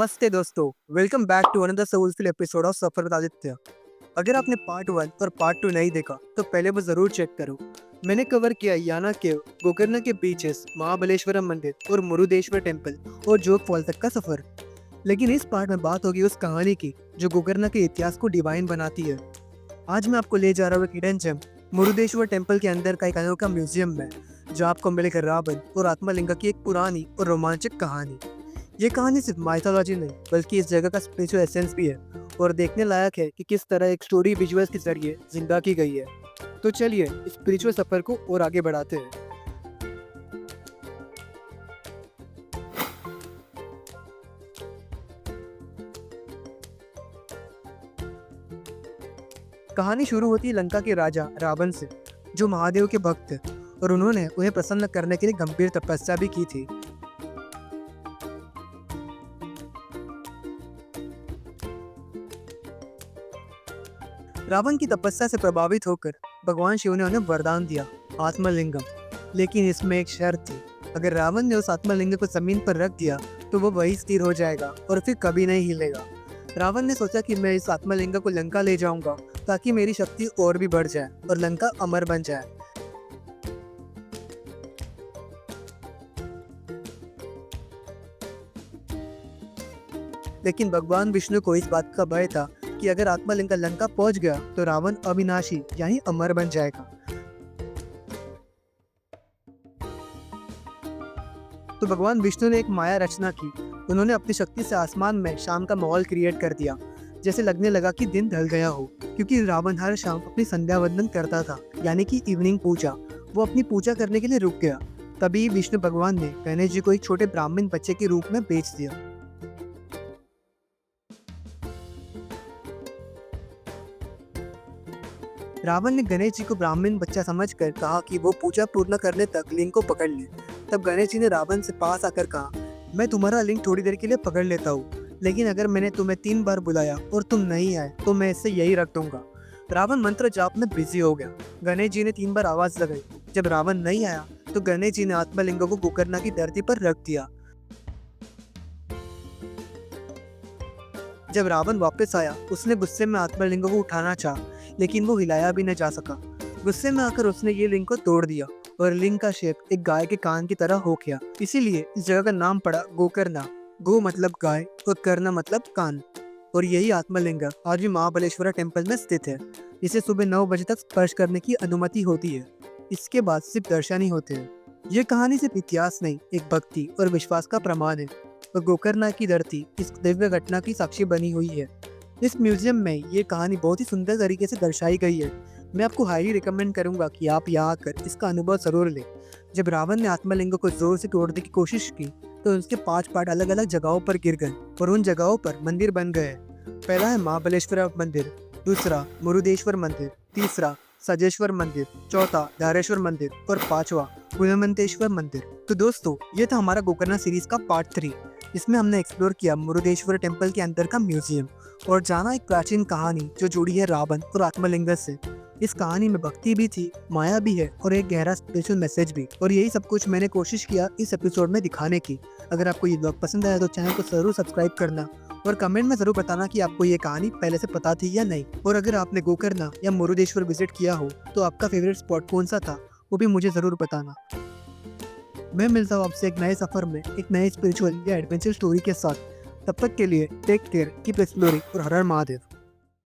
नमस्ते दोस्तों, welcome back to another soulful episode of Safar with Aditya. अगर आपने पार्ट 1 और पार्ट 2 नहीं देखा तो पहले वो जरूर चेक करो। मैंने कवर किया याना केव, गोकर्ण के बीचेस, महाबलेश्वरम मंदिर और मुरुदेश्वर टेम्पल और जोग फॉल तक का सफर। लेकिन इस पार्ट में बात होगी उस कहानी की जो गोकर्ण के इतिहास को डिवाइन बनाती है। आज मैं आपको ले जा रहा हूँ एक हिडन जेम, मुरुदेश्वर टेम्पल के अंदर का एक अनोखा म्यूजियम में, जो आपको मिलेगा रावण और आत्मलिंगा की एक पुरानी और रोमांचक कहानी। ये कहानी सिर्फ माइथोलॉजी नहीं बल्कि इस जगह का स्पिरिचुअल एसेंस भी है और देखने लायक है कि किस तरह एक स्टोरी विजुअल्स के जरिए जिंदा की गई है। तो चलिए स्पिरिचुअल सफर को और आगे बढ़ाते हैं। कहानी शुरू होती है लंका के राजा रावण से, जो महादेव के भक्त थे और उन्होंने उन्हें प्रसन्न करने के लिए गंभीर तपस्या भी की थी। रावण की तपस्या से प्रभावित होकर भगवान शिव ने उन्हें वरदान दिया, आत्मलिंगम। लेकिन इसमें एक शर्त थी, अगर रावण ने उस आत्मलिंग को जमीन पर रख दिया तो वो वही स्थिर हो जाएगा और फिर कभी नहीं हिलेगा। रावण ने सोचा कि मैं इस आत्मलिंग को लंका ले जाऊंगा ताकि मेरी शक्ति और भी बढ़ जाए और लंका अमर बन जाए। लेकिन भगवान विष्णु को इस बात का भय था कि अगर आत्मलिंग लंका पहुंच गया तो रावण अविनाशी यानी अमर बन जाएगा। तो भगवान विष्णु ने एक माया रचना की। उन्होंने अपनी शक्ति से आसमान में शाम का माहौल क्रिएट कर दिया, जैसे लगने लगा कि दिन ढल गया हो, क्योंकि रावण हर शाम अपनी संध्या वंदन करता था, यानी कि इवनिंग पूजा। वो अपनी पूजा करने के लिए रुक गया। तभी विष्णु भगवान ने गणेश जी को एक छोटे ब्राह्मण बच्चे के रूप में बेच दिया। रावण ने गणेश जी को ब्राह्मण बच्चा समझकर कहा कि वो पूजा पूर्ण करने तक लिंग को पकड़ ले। तब गणेश जी ने रावण से पास आकर कहा, मैं तुम्हारा लिंग थोड़ी देर के लिए पकड़ लेता हूँ, लेकिन अगर मैंने तुम्हें 3 बार बुलाया और तुम नहीं आए तो मैं इसे यही रख दूंगा। रावण मंत्र जाप में बिजी हो गया। गणेश जी ने 3 बार आवाज लगाई। जब रावण नहीं आया तो गणेश जी ने आत्मलिंग को गोकर्ण की धरती पर रख दिया। जब रावण वापस आया, उसने गुस्से में आत्मलिंग को उठाना चाहा, लेकिन वो हिलाया भी न जा सका। गुस्से में आकर उसने ये लिंग को तोड़ दिया और लिंग का शेप एक गाय के कान की तरह हो गया। इसीलिए इस जगह का नाम पड़ा गोकर्ण। गो मतलब गाय और कर्ण मतलब कान। और यही आत्मलिंग आज भी महाबलेश्वर टेम्पल में स्थित है। इसे सुबह 9 बजे तक स्पर्श करने की अनुमति होती है। इसके बाद सिर्फ दर्शन ही होते हैं। ये कहानी सिर्फ इतिहास नहीं, एक भक्ति और विश्वास का प्रमाण है। और गोकर्ण की धरती इस दिव्य घटना की साक्षी बनी हुई है। इस म्यूजियम में ये कहानी बहुत ही सुंदर तरीके से दर्शाई गई है। मैं आपको हाईली रिकमेंड करूंगा कि आप यहाँ आकर इसका अनुभव जरूर लें। जब रावण ने आत्मलिंग को जोर से तोड़ने की कोशिश की तो उसके 5 पार्ट अलग अलग जगहों पर गिर गए और उन जगहों पर मंदिर बन गए। पहला है महाबलेश्वर मंदिर, दूसरा मुरुदेश्वर मंदिर, तीसरा सजेश्वर मंदिर, चौथा धारेश्वर मंदिर और 5वां गुणमंतेश्वर मंदिर। तो दोस्तों, ये था हमारा गोकर्ण सीरीज का पार्ट 3। इसमें हमने एक्सप्लोर किया मुरुदेश्वर टेम्पल के अंदर का म्यूजियम और जाना एक प्राचीन कहानी जो जुड़ी है रावण और आत्मलिंग से। इस कहानी में भक्ति भी थी, माया भी है और एक गहरा स्पिरिचुअल मैसेज भी। और यही सब कुछ मैंने कोशिश किया इस एपिसोड में दिखाने की। अगर आपको ये ब्लॉग पसंद आया तो चैनल को जरूर सब्सक्राइब करना और कमेंट में जरूर बताना कि आपको ये कहानी पहले से पता थी या नहीं। और अगर आपने गोकर्ण या मुरुदेश्वर विजिट किया हो तो आपका फेवरेट स्पॉट कौन सा था वो भी मुझे जरूर बताना। मैं मिलता हूँ आपसे एक नए सफर में एक नए स्पिरिचुअल या एडवेंचर स्टोरी के साथ। तब तक के लिए टेक केयर, कीप एक्सप्लोरिंग और हर हर महादेव।